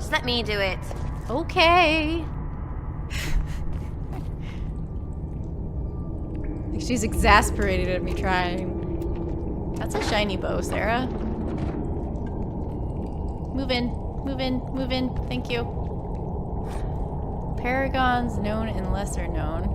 Just let me do it. Okay. She's exasperated at me trying. That's a shiny bow, Sarah. Move in, move in, move in. Thank you. Paragons, known and lesser known.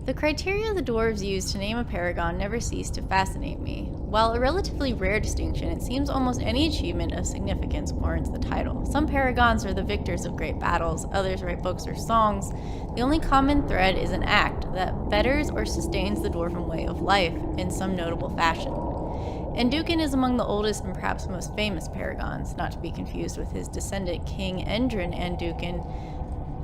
The criteria the dwarves used to name a paragon never ceased to fascinate me. While a relatively rare distinction, it seems almost any achievement of significance warrants the title. Some paragons are the victors of great battles, others write books or songs. The only common thread is an act that betters or sustains the dwarven way of life in some notable fashion. Andukin is among the oldest and perhaps most famous paragons, not to be confused with his descendant King Endrin Andukin.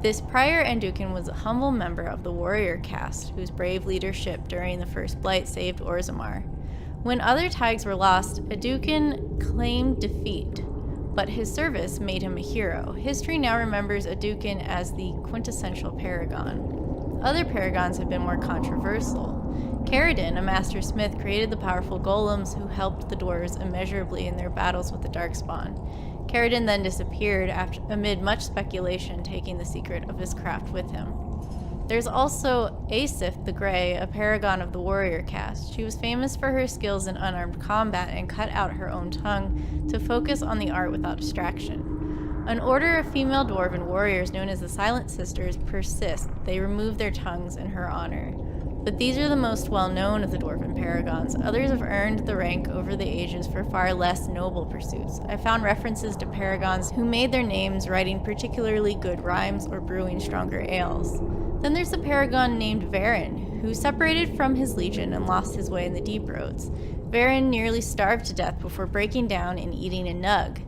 This prior Andukin was a humble member of the warrior caste, whose brave leadership during the First Blight saved Orzammar. When other Taigs were lost, Andukin claimed defeat, but his service made him a hero. History now remembers Andukin as the quintessential paragon. Other paragons have been more controversial. Caridin, a master smith, created the powerful golems who helped the dwarves immeasurably in their battles with the darkspawn. Caridin then disappeared amid much speculation, taking the secret of his craft with him. There's also Asif the Grey, a paragon of the warrior caste. She was famous for her skills in unarmed combat and cut out her own tongue to focus on the art without distraction. An order of female dwarven warriors known as the Silent Sisters persist. They remove their tongues in her honor. But these are the most well-known of the dwarven paragons. Others have earned the rank over the ages for far less noble pursuits. I found references to paragons who made their names writing particularly good rhymes or brewing stronger ales. Then there's the paragon named Varen, who separated from his legion and lost his way in the deep roads. Varen nearly starved to death before breaking down and eating a nug,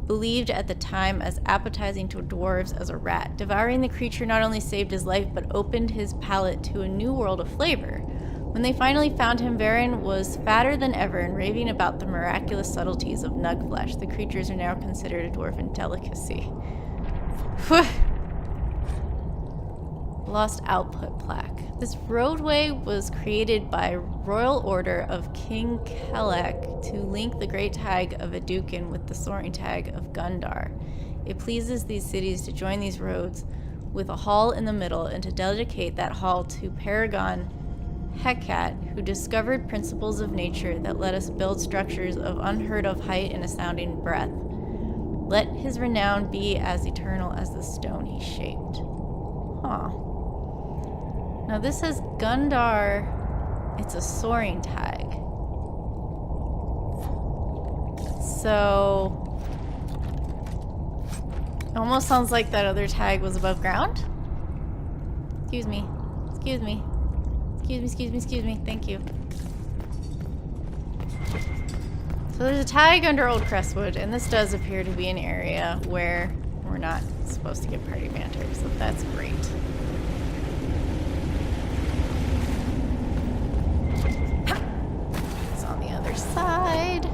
believed at the time as appetizing to dwarves as a rat. Devouring the creature not only saved his life, but opened his palate to a new world of flavor. When they finally found him, Varen was fatter than ever and raving about the miraculous subtleties of nug flesh. The creatures are now considered a dwarven delicacy. Lost output plaque. This roadway was created by royal order of King Kelek to link the great tag of Andukin with the soaring tag of Gundar. It pleases these cities to join these roads with a hall in the middle and to dedicate that hall to Paragon Hekkat, who discovered principles of nature that let us build structures of unheard of height and astounding breadth. Let his renown be as eternal as the stone he shaped. Huh. Now this says Gundar, it's a soaring tag. So, it almost sounds like that other tag was above ground. Excuse me, excuse me, excuse me, excuse me, excuse me, thank you. So there's a tag under Old Crestwood, and this does appear to be an area where we're not supposed to get party banter, so that's great. Side.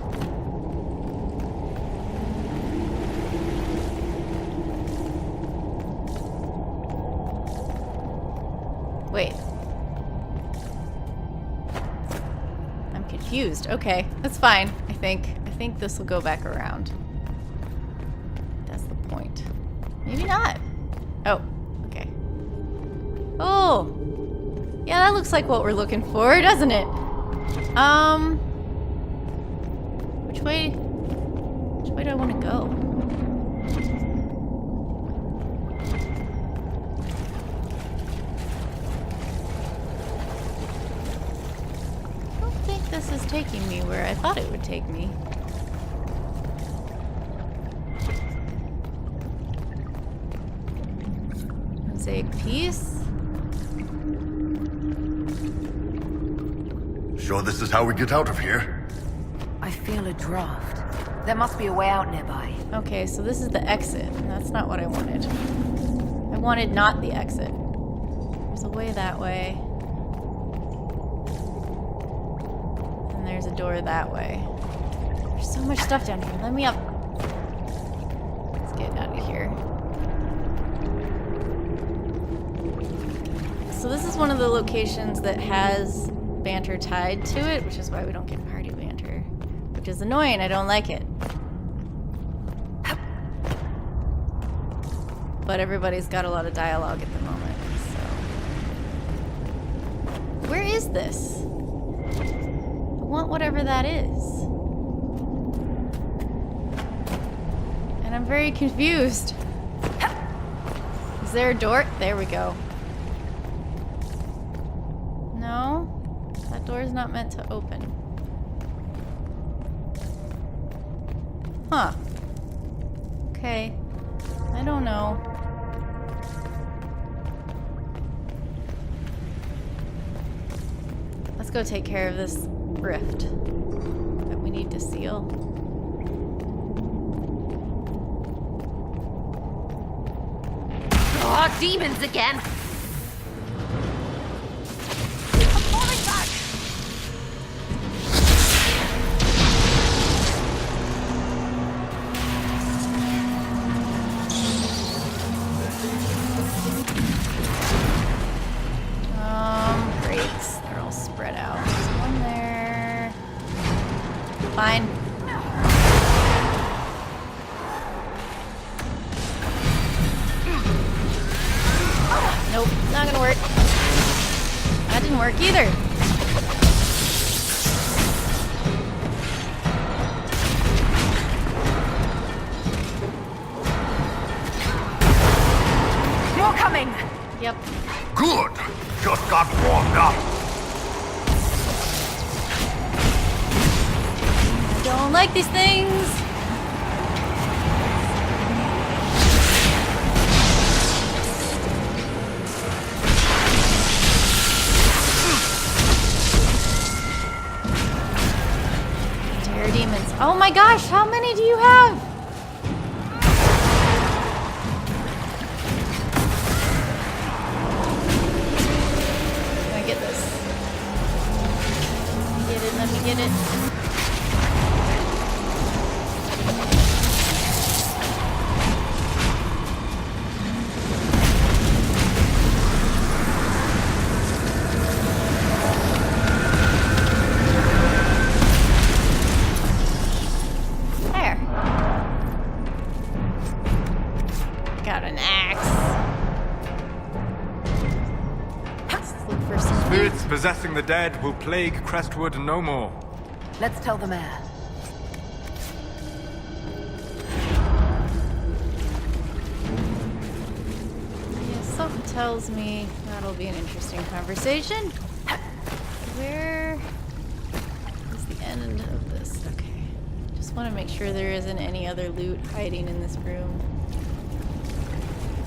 Wait. I'm confused. Okay, that's fine. I think this will go back around. That's the point. Maybe not. Oh, okay. Oh. Yeah, that looks like what we're looking for, doesn't it? Which way do I want to go? I don't think this is taking me where I thought it would take me. Mosaic piece. Sure this is how we get out of here? I feel a draft. There must be a way out nearby. Okay, so this is the exit, and that's not what I wanted. I wanted not the exit. There's a way that way. And there's a door that way. There's so much stuff down here. Let me up. Let's get out of here. So this is one of the locations that has banter tied to it, which is why we don't get party banter. Which is annoying, I don't like it. but everybody's got a lot of dialogue at the moment, so. Where is this? I want whatever that is. And I'm very confused. Is there a door? There we go. No, that door is not meant to open. Huh. Okay. I don't know. Let's go take care of this rift that we need to seal. Oh, demons again! I'm falling back! Great. They're all spread out. There's one there. Fine. Nope, not gonna work. That didn't work either. More coming! Yep. Good. Just got warmed up. I don't like these things. Terror demons. Oh my gosh, how many do you have? Can I get this? Let me get it. Got an axe. Let's look for some Spirits possessing the dead will plague Crestwood no more. Let's tell the mayor. Yeah, something tells me that'll be an interesting conversation. Where is the end of this? Okay. Just want to make sure there isn't any other loot hiding in this room.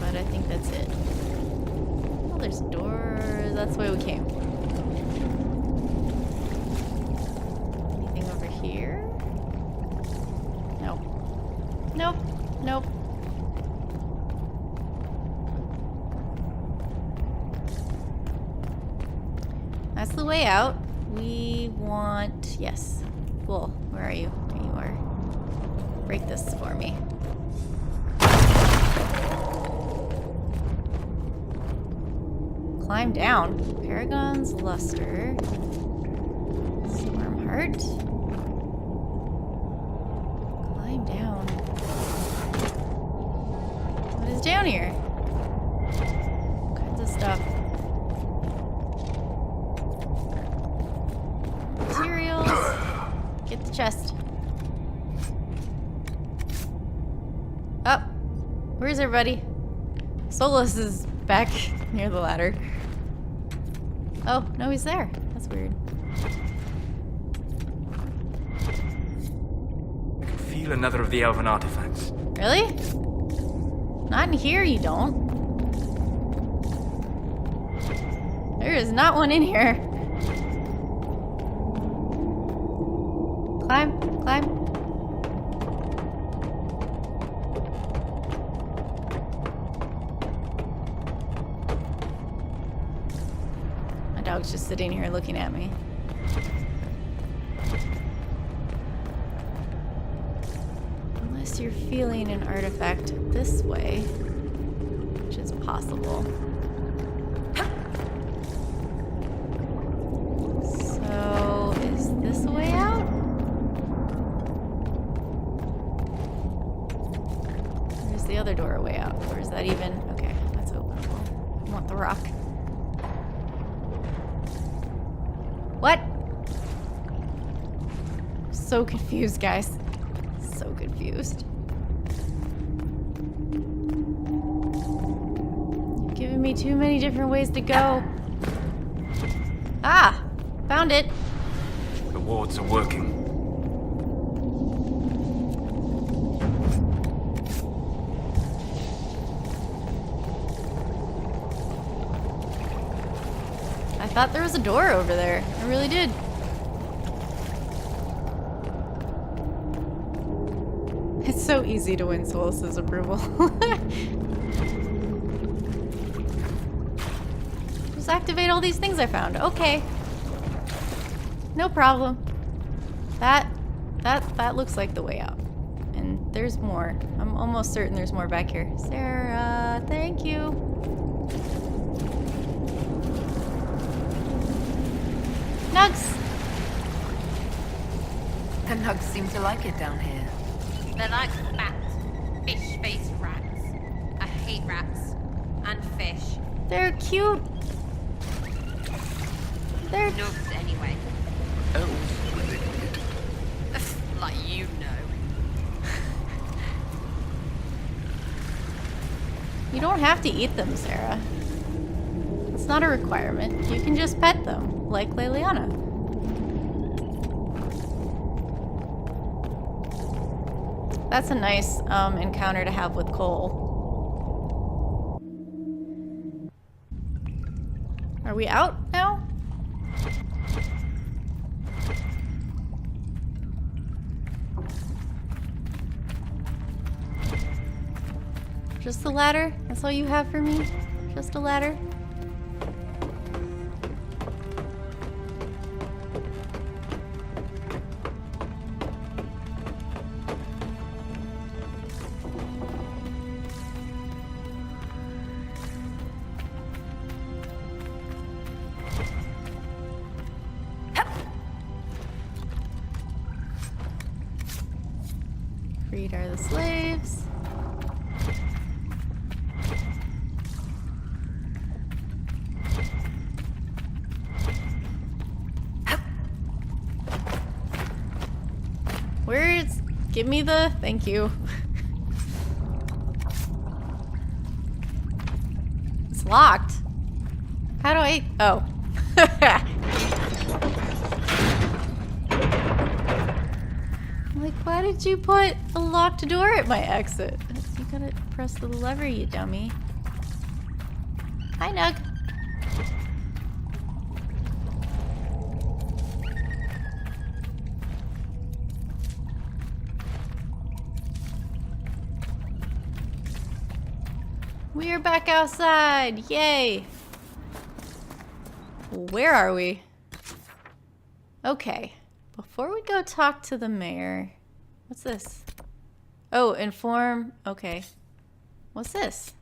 But I think that's it. Oh, there's a door. That's the way we came. Anything over here? Nope. Nope. Nope. That's the way out. We want... Yes. Bull, where are you? There you are. Break this for me. Climb down. Paragon's Luster. Stormheart. Climb down. What is down here? All kinds of stuff. Materials. Get the chest. Oh. Where's everybody? Solas is back near the ladder. Oh, no, he's there. That's weird. I can feel another of the elven artifacts. Really? Not in here, you don't. There is not one in here. Climb, climb. My dog's just sitting here looking at me. Unless you're feeling an artifact this way, which is possible. So, is this a way out? Where's the other door a way out? Or is that even... Okay, that's openable. I want the rock. What? So confused, guys. So confused. You've given me too many different ways to go. Ah! Found it. The wards are working. I thought there was a door over there. I really did. It's so easy to win Solas' approval. Just activate all these things I found. Okay. No problem. That looks like the way out. And there's more. I'm almost certain there's more back here. Sarah, thank you. Nugs! The nugs seem to like it down here. They're like fat, fish-faced rats. I hate rats. And fish. They're cute. They're... Nugs, anyway. Like you know. You don't have to eat them, Sarah. It's not a requirement. You can just pet them, like Leliana. That's a nice encounter to have with Cole. Are we out now? Just the ladder? That's all you have for me? Just a ladder? Freed are the slaves. Where's... Give me the... Thank you. It's locked. How do I... Oh. Like, why did you put a locked door at my exit? You gotta press the lever, you dummy. Hi, Nug. We are back outside! Yay! Where are we? Okay. Before we go talk to the mayor... What's this? Oh, inform... Okay. What's this?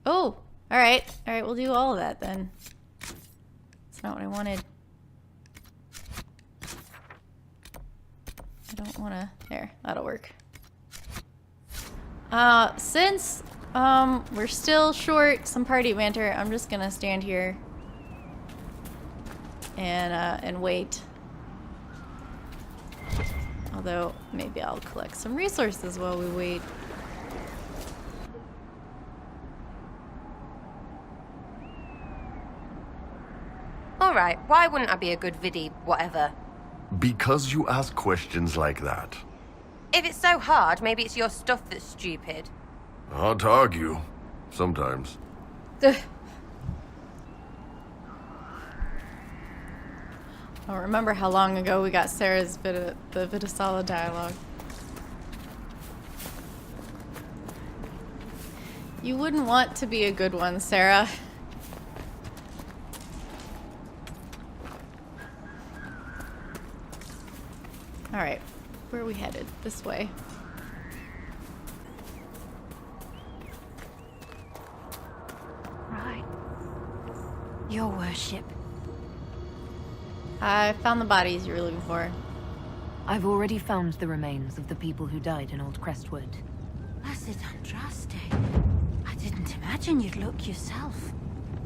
Oh! Alright. Alright, we'll do all of that then. That's not what I wanted. I don't wanna... There. That'll work. Since... we're still short some party banter, I'm just gonna stand here and wait. Although, maybe I'll collect some resources while we wait. Alright, why wouldn't I be a good viddy, whatever? Because you ask questions like that. If it's so hard, maybe it's your stuff that's stupid. Hard to argue. Sometimes. Ugh. I don't remember how long ago we got Sarah's the Vidasala dialogue. You wouldn't want to be a good one, Sarah. Alright, where are we headed? This way. Right. Your worship. I found the bodies you were looking for. I've already found the remains of the people who died in Old Crestwood. That's Blessed Andraste. I didn't imagine you'd look yourself.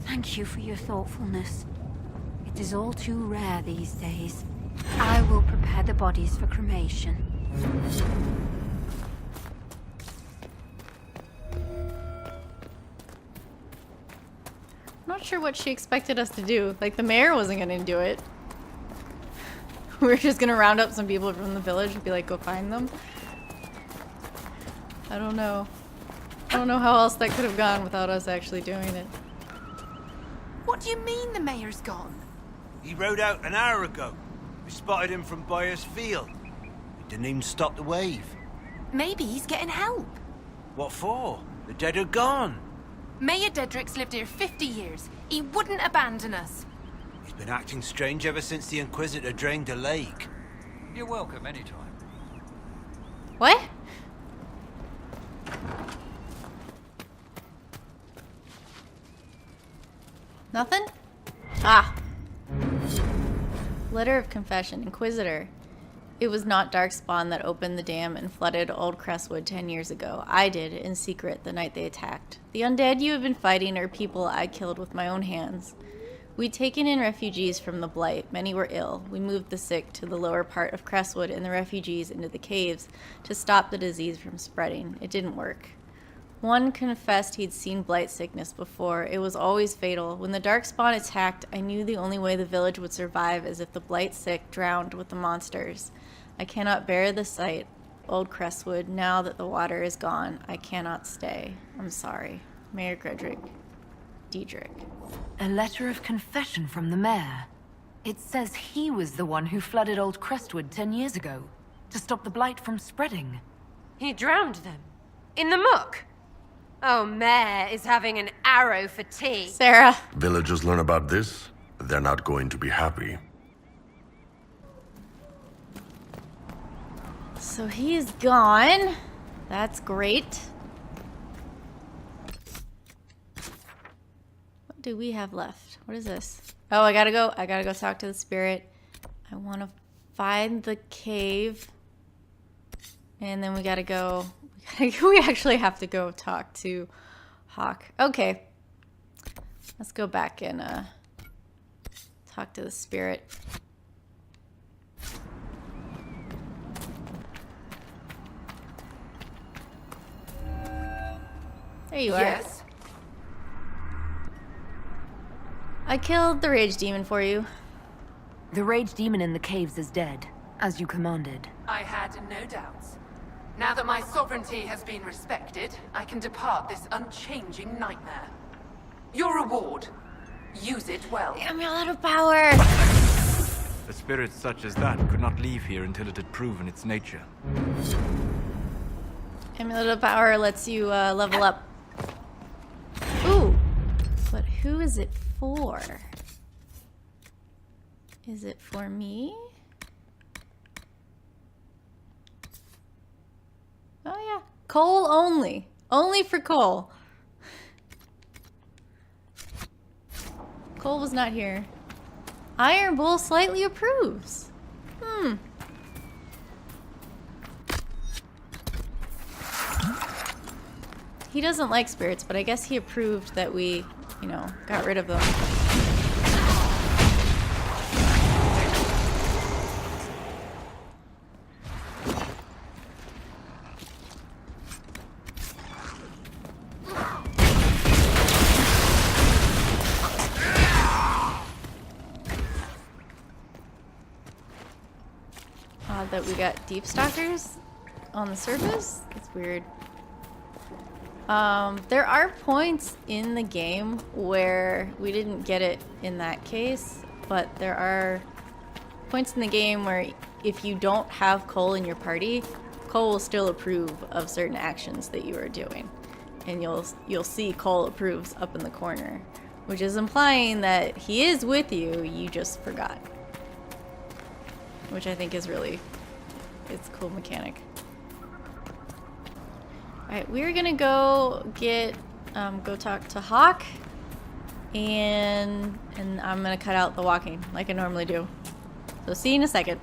Thank you for your thoughtfulness. It is all too rare these days. I will prepare the bodies for cremation. I'm not sure what she expected us to do. Like, the mayor wasn't gonna do it. We were just gonna round up some people from the village and be like, go find them. I don't know. I don't know how else that could have gone without us actually doing it. What do you mean the mayor's gone? He rode out an hour ago. We spotted him from Byers Field. He didn't even stop the wave. Maybe he's getting help. What for? The dead are gone. Mayor Dedrick's lived here 50 years. He wouldn't abandon us. He's been acting strange ever since the Inquisitor drained the lake. You're welcome anytime. What? Nothing? Ah. Letter of Confession, Inquisitor. It was not darkspawn that opened the dam and flooded Old Crestwood 10 years ago. I did, in secret, the night they attacked. The undead you have been fighting are people I killed with my own hands. We'd taken in refugees from the Blight. Many were ill. We moved the sick to the lower part of Crestwood and the refugees into the caves to stop the disease from spreading. It didn't work. One confessed he'd seen blight sickness before. It was always fatal. When the darkspawn attacked, I knew the only way the village would survive is if the blight sick drowned with the monsters. I cannot bear the sight. Old Crestwood, now that the water is gone, I cannot stay. I'm sorry. Mayor Diedrich. A letter of confession from the mayor. It says he was the one who flooded Old Crestwood 10 years ago, to stop the blight from spreading. He drowned them. In the muck. Oh, Mayor is having an arrow for tea. Sarah. Villagers learn about this, they're not going to be happy. So he's gone. That's great. What do we have left? What is this? Oh, I gotta go talk to the spirit. I want to find the cave. And then we gotta go. We actually have to go talk to Hawk. Okay. Let's go back and talk to the spirit. There you are. Yes. I killed the rage demon for you. The rage demon in the caves is dead, as you commanded. I had no doubts. Now that my sovereignty has been respected, I can depart this unchanging nightmare. Your reward. Use it well. Amulet of power! A spirit such as that could not leave here until it had proven its nature. Amulet of power lets you level up. Ooh! But who is it for? Is it for me? Oh yeah. Cole only. Only for Cole. Cole was not here. Iron Bull slightly approves. He doesn't like spirits, but I guess he approved that we, you know, got rid of them. That we got deep stalkers on the surface. It's weird. There are points in the game where we didn't get it in that case, but there are points in the game where if you don't have Cole in your party, Cole will still approve of certain actions that you are doing, and you'll see Cole approves up in the corner, which is implying that he is with you. You just forgot, which I think is really. It's a cool mechanic. Alright, we're gonna go go talk to Hawk, and I'm gonna cut out the walking like I normally do. So see you in a second.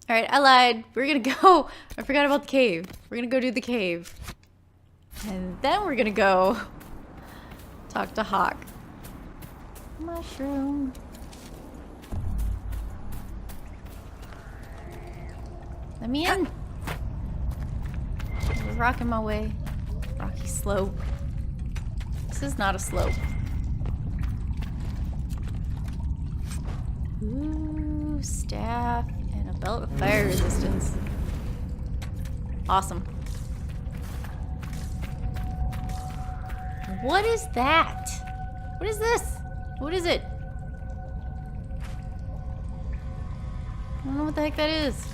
Alright, I lied. We're gonna go. I forgot about the cave. We're gonna go do the cave. And then we're gonna go talk to Hawk. Mushroom. Let me in. I was rocking my way. Rocky slope. This is not a slope. Ooh, staff and a belt of fire resistance. Awesome. What is that? What is this? What is it? I don't know what the heck that is.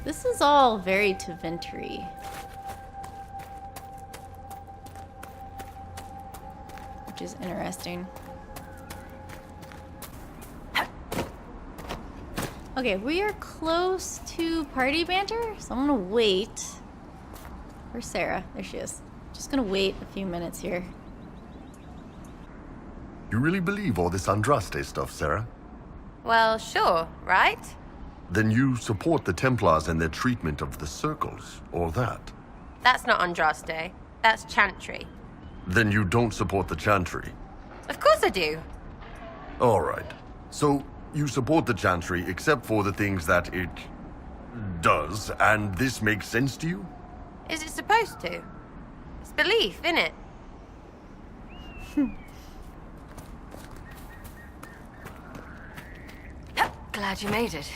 This is all very Teventry. Which is interesting. Okay, we are close to party banter, so I'm gonna wait. Where's Sarah? There she is. Just gonna wait a few minutes here. You really believe all this Andraste stuff, Sarah? Well, sure, right? Then you support the Templars and their treatment of the circles, or that? That's not Andraste. That's Chantry. Then you don't support the Chantry? Of course I do. All right. So, you support the Chantry except for the things that it does, and this makes sense to you? Is it supposed to? It's belief, innit? Glad you made it.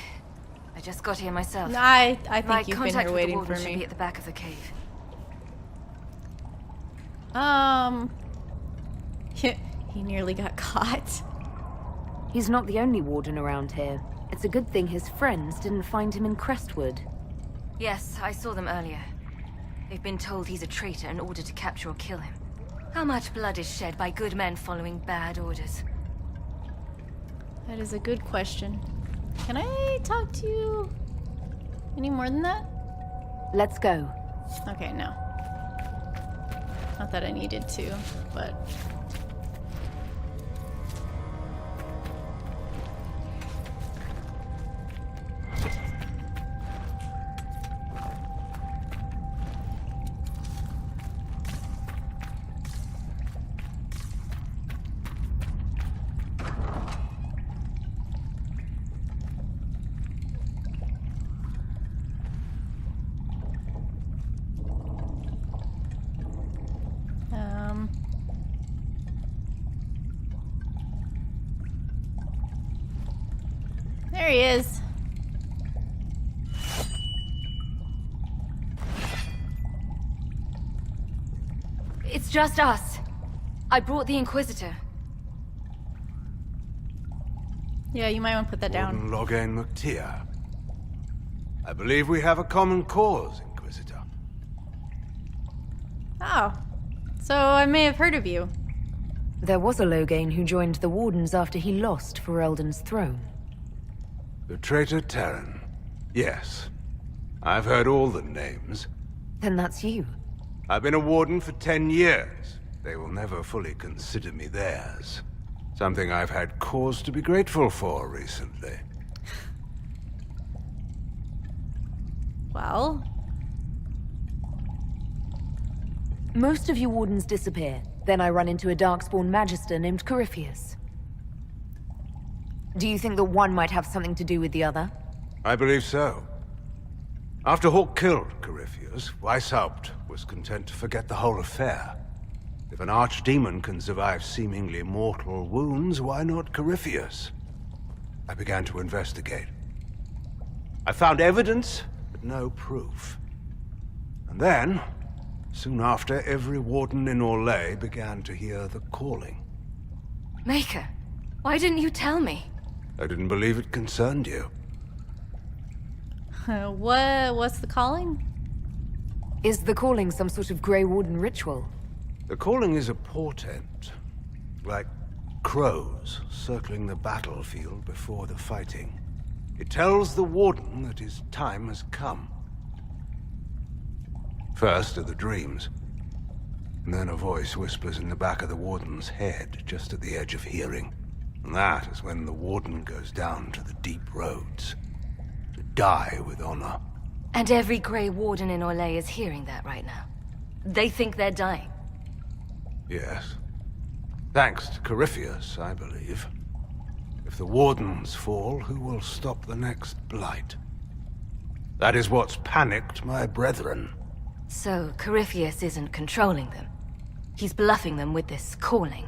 I just got here myself. I think My you've been contact here with the waiting Warden for should be me. at the back of the cave. He nearly got caught. He's not the only Warden around here. It's a good thing his friends didn't find him in Crestwood. Yes, I saw them earlier. They've been told he's a traitor in order to capture or kill him. How much blood is shed by good men following bad orders? That is a good question. Can I talk to you any more than that? Let's go. Okay, no. Not that I needed to, but... There he is. It's just us. I brought the Inquisitor. Yeah, you might want to put that down. Warden Loghain McTeer. I believe we have a common cause, Inquisitor. Oh. So I may have heard of you. There was a Loghain who joined the Wardens after he lost for Eldon's throne. The traitor Terran. Yes. I've heard all the names. Then that's you. I've been a Warden for 10 years. They will never fully consider me theirs. Something I've had cause to be grateful for recently. Well... Most of you Wardens disappear. Then I run into a darkspawn magister named Corypheus. Do you think that one might have something to do with the other? I believe so. After Hawk killed Corypheus, Weishaupt was content to forget the whole affair. If an archdemon can survive seemingly mortal wounds, why not Corypheus? I began to investigate. I found evidence, but no proof. And then, soon after, every Warden in Orlais began to hear the calling. Maker, why didn't you tell me? I didn't believe it concerned you. What's the calling? Is the calling some sort of Grey Warden ritual? The calling is a portent, like crows circling the battlefield before the fighting. It tells the Warden that his time has come. First are the dreams, and then a voice whispers in the back of the Warden's head, just at the edge of hearing. And that is when the Warden goes down to the deep roads, to die with honor. And every Grey Warden in Orlais is hearing that right now. They think they're dying. Yes. Thanks to Corypheus, I believe. If the Wardens fall, who will stop the next blight? That is what's panicked my brethren. So, Corypheus isn't controlling them. He's bluffing them with this calling.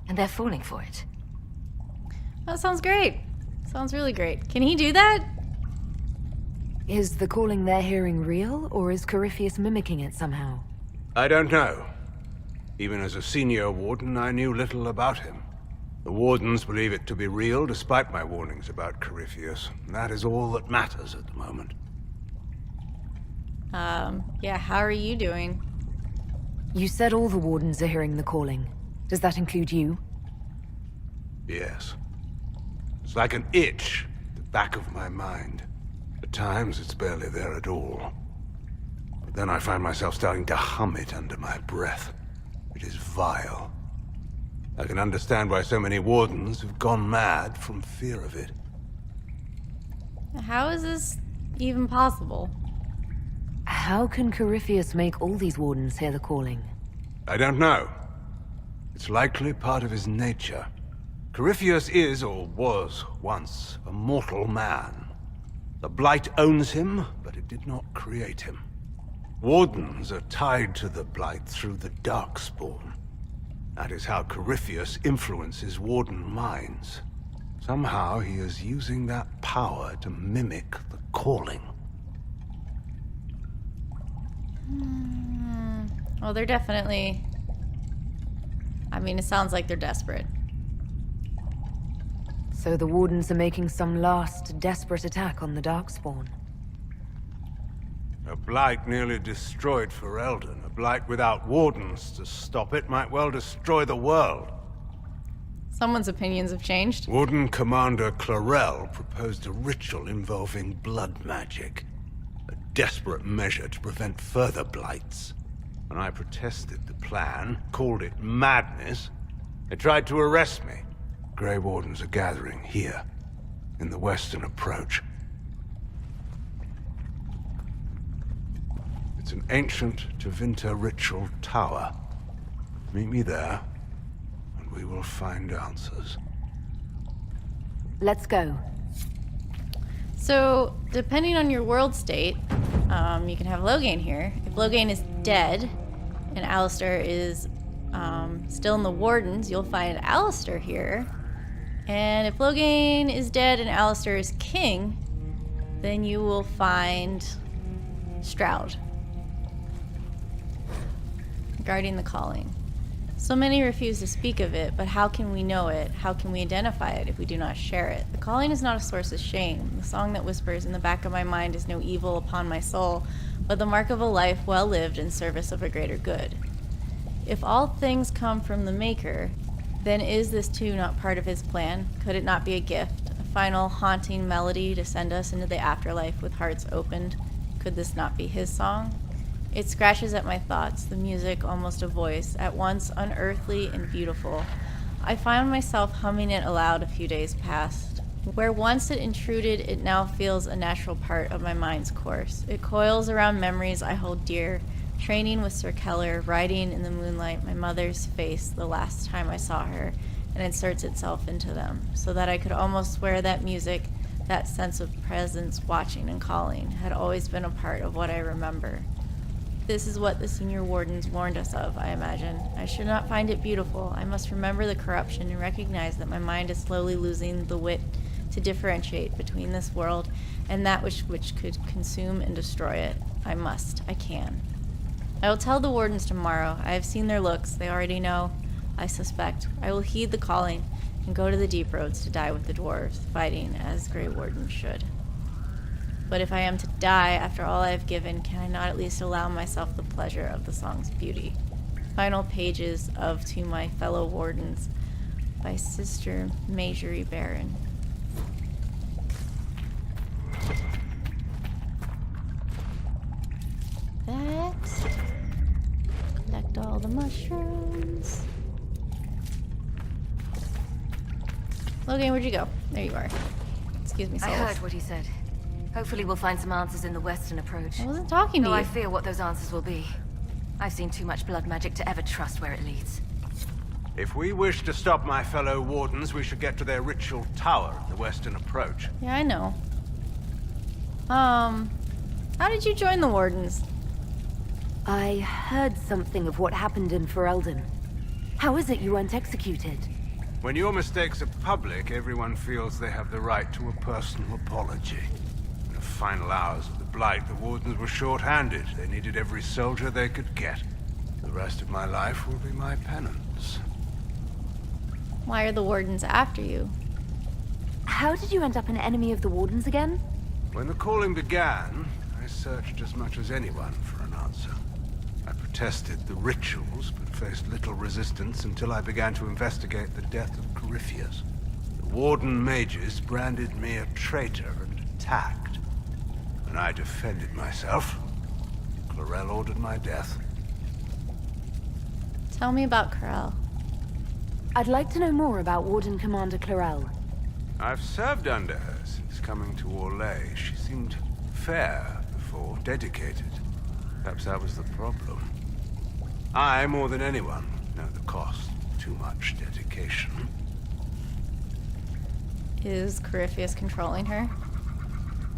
And they're falling for it. That sounds great. Sounds really great. Can he do that? Is the calling they're hearing real, or is Corypheus mimicking it somehow? I don't know. Even as a senior Warden, I knew little about him. The Wardens believe it to be real, despite my warnings about Corypheus. That is all that matters at the moment. Yeah, how are you doing? You said all the Wardens are hearing the calling. Does that include you? Yes. It's like an itch at the back of my mind. At times, it's barely there at all. But then I find myself starting to hum it under my breath. It is vile. I can understand why so many Wardens have gone mad from fear of it. How is this even possible? How can Corypheus make all these Wardens hear the calling? I don't know. It's likely part of his nature. Corypheus is, or was, once a mortal man. The Blight owns him, but it did not create him. Wardens are tied to the Blight through the darkspawn. That is how Corypheus influences Warden minds. Somehow he is using that power to mimic the calling. Well, they're definitely... I mean, it sounds like they're desperate. So the Wardens are making some last, desperate attack on the darkspawn. A Blight nearly destroyed Ferelden. A Blight without Wardens to stop it might well destroy the world. Someone's opinions have changed. Warden Commander Clarel proposed a ritual involving blood magic. A desperate measure to prevent further blights. When I protested the plan, called it madness, they tried to arrest me. Grey Wardens are gathering here, in the western approach. It's an ancient Tevinter ritual tower. Meet me there, and we will find answers. Let's go. So, depending on your world state, you can have Loghain here. If Loghain is dead, and Alistair is still in the Wardens, you'll find Alistair here. And if Loghain is dead and Alistair is king, then you will find Stroud. Guarding the calling. So many refuse to speak of it, but how can we know it? How can we identify it if we do not share it? The calling is not a source of shame. The song that whispers in the back of my mind is no evil upon my soul, but the mark of a life well lived in service of a greater good. If all things come from the Maker, then is this too not part of his plan? Could it not be a gift, a final haunting melody to send us into the afterlife with hearts opened? Could this not be his song? It scratches at my thoughts, the music almost a voice, at once unearthly and beautiful. I find myself humming it aloud a few days past. Where once it intruded, it now feels a natural part of my mind's course. It coils around memories I hold dear, training with Sir Keller, riding in the moonlight, my mother's face the last time I saw her, and inserts itself into them, so that I could almost swear that music, that sense of presence, watching and calling, had always been a part of what I remember. This is what the senior wardens warned us of, I imagine. I should not find it beautiful. I must remember the corruption and recognize that my mind is slowly losing the wit to differentiate between this world and that which could consume and destroy it. I must. I can. I will tell the wardens tomorrow. I have seen their looks. They already know. I suspect. I will heed the calling and go to the deep roads to die with the dwarves, fighting as Grey Wardens should. But if I am to die after all I have given, can I not at least allow myself the pleasure of the song's beauty? Final pages of To My Fellow Wardens by Sister Marjorie Barron. That. Collect all the mushrooms. Loghain, where'd you go? There you are. Excuse me, I Solas. heard what he said. Hopefully we'll find some answers in the western approach. I wasn't talking to Though you. I fear what those answers will be. I've seen too much blood magic to ever trust where it leads. If we wish to stop my fellow wardens, we should get to their ritual tower in the western approach. Yeah, I know. How did you join the Wardens? I heard something of what happened in Ferelden. How is it you weren't executed? When your mistakes are public, everyone feels they have the right to a personal apology. In the final hours of the Blight, the Wardens were short-handed. They needed every soldier they could get. The rest of my life will be my penance. Why are the Wardens after you? How did you end up an enemy of the Wardens again? When the calling began, I searched as much as anyone for an answer. I protested the rituals, but faced little resistance until I began to investigate the death of Corypheus. The Warden mages branded me a traitor and attacked. When I defended myself, Clarel ordered my death. Tell me about Corel. I'd like to know more about Warden Commander Clarel. I've served under her since coming to Orlais. She seemed fair before, dedicated. Perhaps that was the problem. I, more than anyone, know the cost of too much dedication. Is Corypheus controlling her?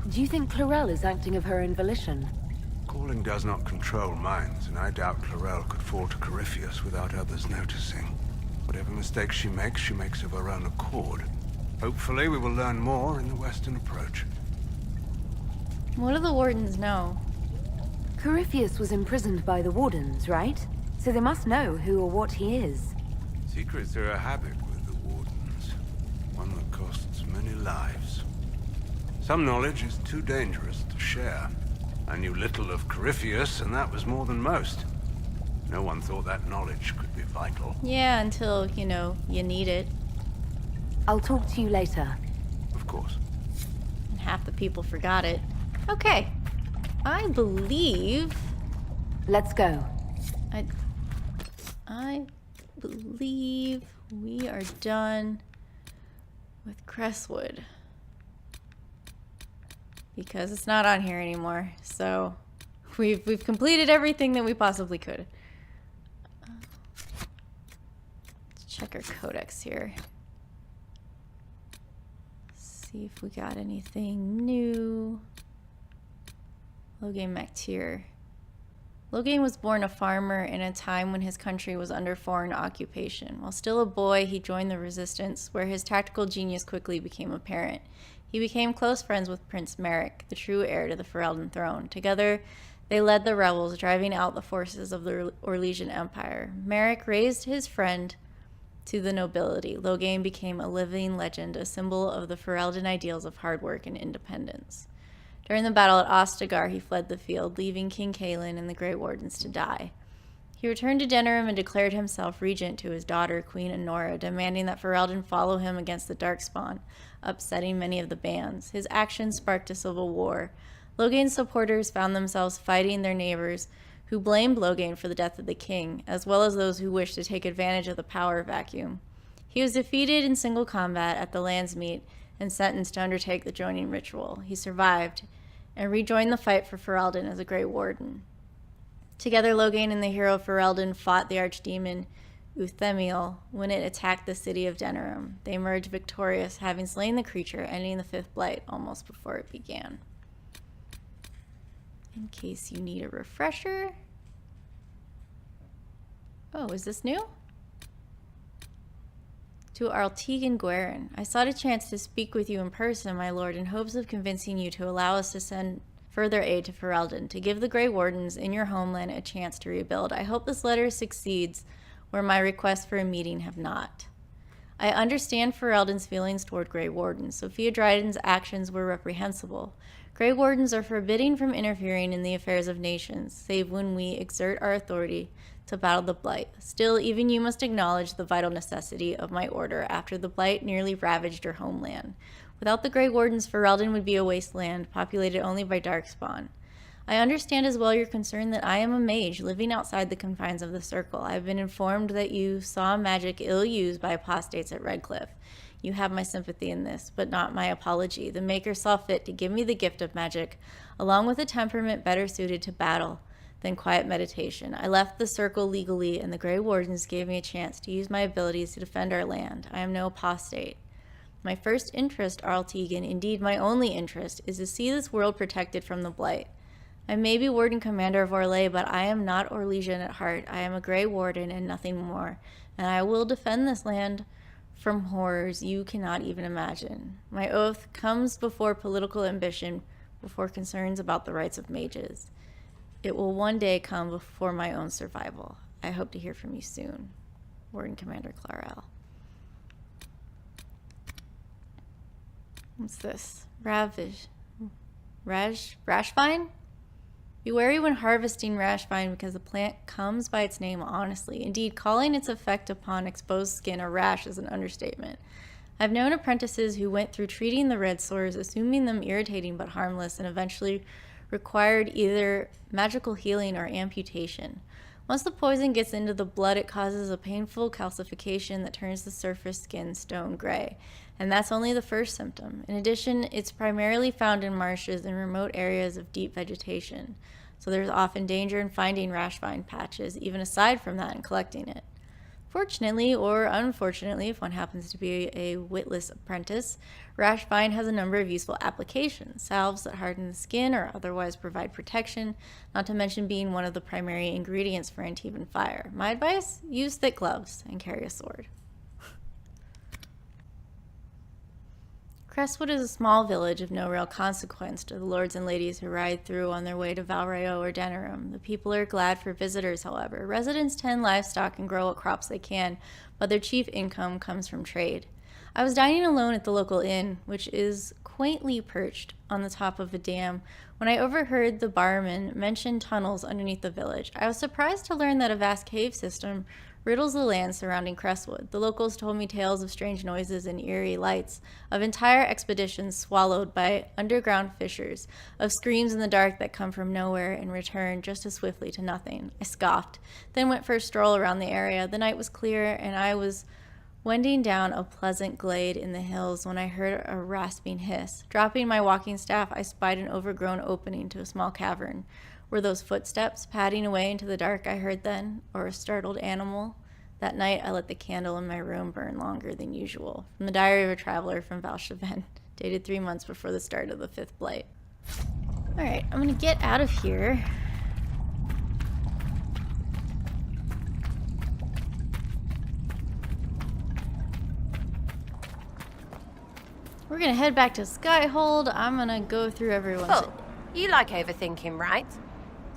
Do you think Clarel is acting of her own volition? Calling does not control minds, and I doubt Clarel could fall to Corypheus without others noticing. Whatever mistakes she makes of her own accord. Hopefully we will learn more in the western approach. What do the Wardens know? Corypheus was imprisoned by the Wardens, right? So they must know who or what he is. Secrets are a habit with the Wardens. One that costs many lives. Some knowledge is too dangerous to share. I knew little of Corypheus, and that was more than most. No one thought that knowledge could be vital. Yeah, until, you know, you need it. I'll talk to you later. Of course. And half the people forgot it. Okay. I believe... Let's go. I believe we are done with Crestwood. Because it's not on here anymore. So we've completed everything that we possibly could. Let's check our codex here. See if we got anything new. Loghain Mactier. Loghain was born a farmer in a time when his country was under foreign occupation. While still a boy, he joined the resistance, where his tactical genius quickly became apparent. He became close friends with Prince Merrick, the true heir to the Ferelden throne. Together, they led the rebels, driving out the forces of the Orlesian Empire. Merrick raised his friend to the nobility. Loghain became a living legend, a symbol of the Ferelden ideals of hard work and independence. During the battle at Ostagar, he fled the field, leaving King Cailan and the Grey Wardens to die. He returned to Denerim and declared himself regent to his daughter, Queen Honora, demanding that Ferelden follow him against the darkspawn, upsetting many of the bands. His actions sparked a civil war. Loghain's supporters found themselves fighting their neighbors, who blamed Loghain for the death of the king, as well as those who wished to take advantage of the power vacuum. He was defeated in single combat at the Landsmeet and sentenced to undertake the joining ritual. He survived and rejoined the fight for Ferelden as a Grey Warden. Together, Loghain and the hero Ferelden fought the archdemon Uthemiel when it attacked the city of Denerim. They emerged victorious, having slain the creature, ending the fifth blight almost before it began. In case you need a refresher. Oh, is this new? To Arltegan Guerin, I sought a chance to speak with you in person, my lord, in hopes of convincing you to allow us to send further aid to Ferelden, to give the Grey Wardens in your homeland a chance to rebuild. I hope this letter succeeds where my requests for a meeting have not. I understand Ferelden's feelings toward Grey Wardens. Sophia Dryden's actions were reprehensible. Grey Wardens are forbidden from interfering in the affairs of nations, save when we exert our authority to battle the Blight. Still, even you must acknowledge the vital necessity of my order after the Blight nearly ravaged your homeland. Without the Grey Wardens, Ferelden would be a wasteland, populated only by darkspawn. I understand as well your concern that I am a mage living outside the confines of the Circle. I have been informed that you saw magic ill-used by apostates at Redcliffe. You have my sympathy in this, but not my apology. The Maker saw fit to give me the gift of magic, along with a temperament better suited to battle than quiet meditation. I left the circle legally, and the Grey Wardens gave me a chance to use my abilities to defend our land. I am no apostate. My first interest, Arl Tegan, indeed my only interest, is to see this world protected from the Blight. I may be Warden Commander of Orlais, but I am not Orlesian at heart. I am a Grey Warden and nothing more, and I will defend this land from horrors you cannot even imagine. My oath comes before political ambition, before concerns about the rights of mages. It will one day come before my own survival. I hope to hear from you soon. Warden Commander Clarel. What's this? Rashvine? Be wary when harvesting rashvine because the plant comes by its name honestly. Indeed, calling its effect upon exposed skin a rash is an understatement. I've known apprentices who went through treating the red sores, assuming them irritating but harmless, and eventually required either magical healing or amputation. Once the poison gets into the blood, it causes a painful calcification that turns the surface skin stone gray. And that's only the first symptom. In addition, it's primarily found in marshes and remote areas of deep vegetation. So there's often danger in finding rashvine patches, even aside from that, and collecting it. Fortunately, or unfortunately, if one happens to be a witless apprentice, rashvine has a number of useful applications. Salves that harden the skin or otherwise provide protection, not to mention being one of the primary ingredients for anti-even fire. My advice? Use thick gloves and carry a sword. Crestwood is a small village of no real consequence to the lords and ladies who ride through on their way to Valrayo or Denerim. The people are glad for visitors, however. Residents tend livestock and grow what crops they can, but their chief income comes from trade. I was dining alone at the local inn, which is quaintly perched on the top of a dam, when I overheard the barman mention tunnels underneath the village. I was surprised to learn that a vast cave system riddles the land surrounding Crestwood. The locals told me tales of strange noises and eerie lights, of entire expeditions swallowed by underground fissures, of screams in the dark that come from nowhere and return just as swiftly to nothing. I scoffed, then went for a stroll around the area. The night was clear, and I was wending down a pleasant glade in the hills when I heard a rasping hiss. Dropping my walking staff, I spied an overgrown opening to a small cavern. Were those footsteps padding away into the dark I heard then, or a startled animal? That night, I let the candle in my room burn longer than usual. From the Diary of a Traveler from Valshaven, dated 3 months before the start of the 5th Blight. Alright, I'm gonna get out of here. We're gonna head back to Skyhold. I'm gonna go through everyone's... Oh, you like overthinking, right?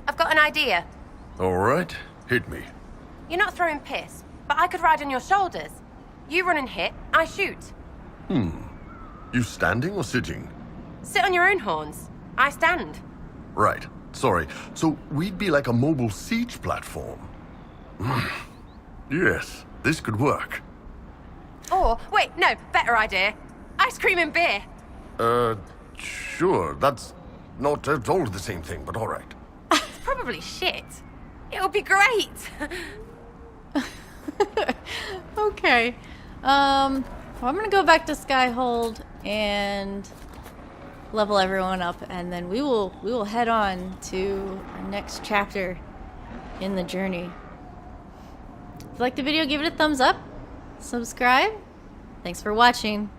I've got an idea. All right, hit me. You're not throwing piss, but I could ride on your shoulders. You run and hit, I shoot. You standing or sitting? Sit on your own horns. I stand. Right, sorry. So we'd be like a mobile siege platform. Yes, this could work. Or, wait, no, better idea. Ice cream and beer. Sure, that's not at all the same thing, but all right. It's probably shit. It'll be great. Okay. Well, I'm gonna go back to Skyhold and level everyone up, and then we will head on to our next chapter in the journey. If you liked the video, give it a thumbs up. Subscribe. Thanks for watching.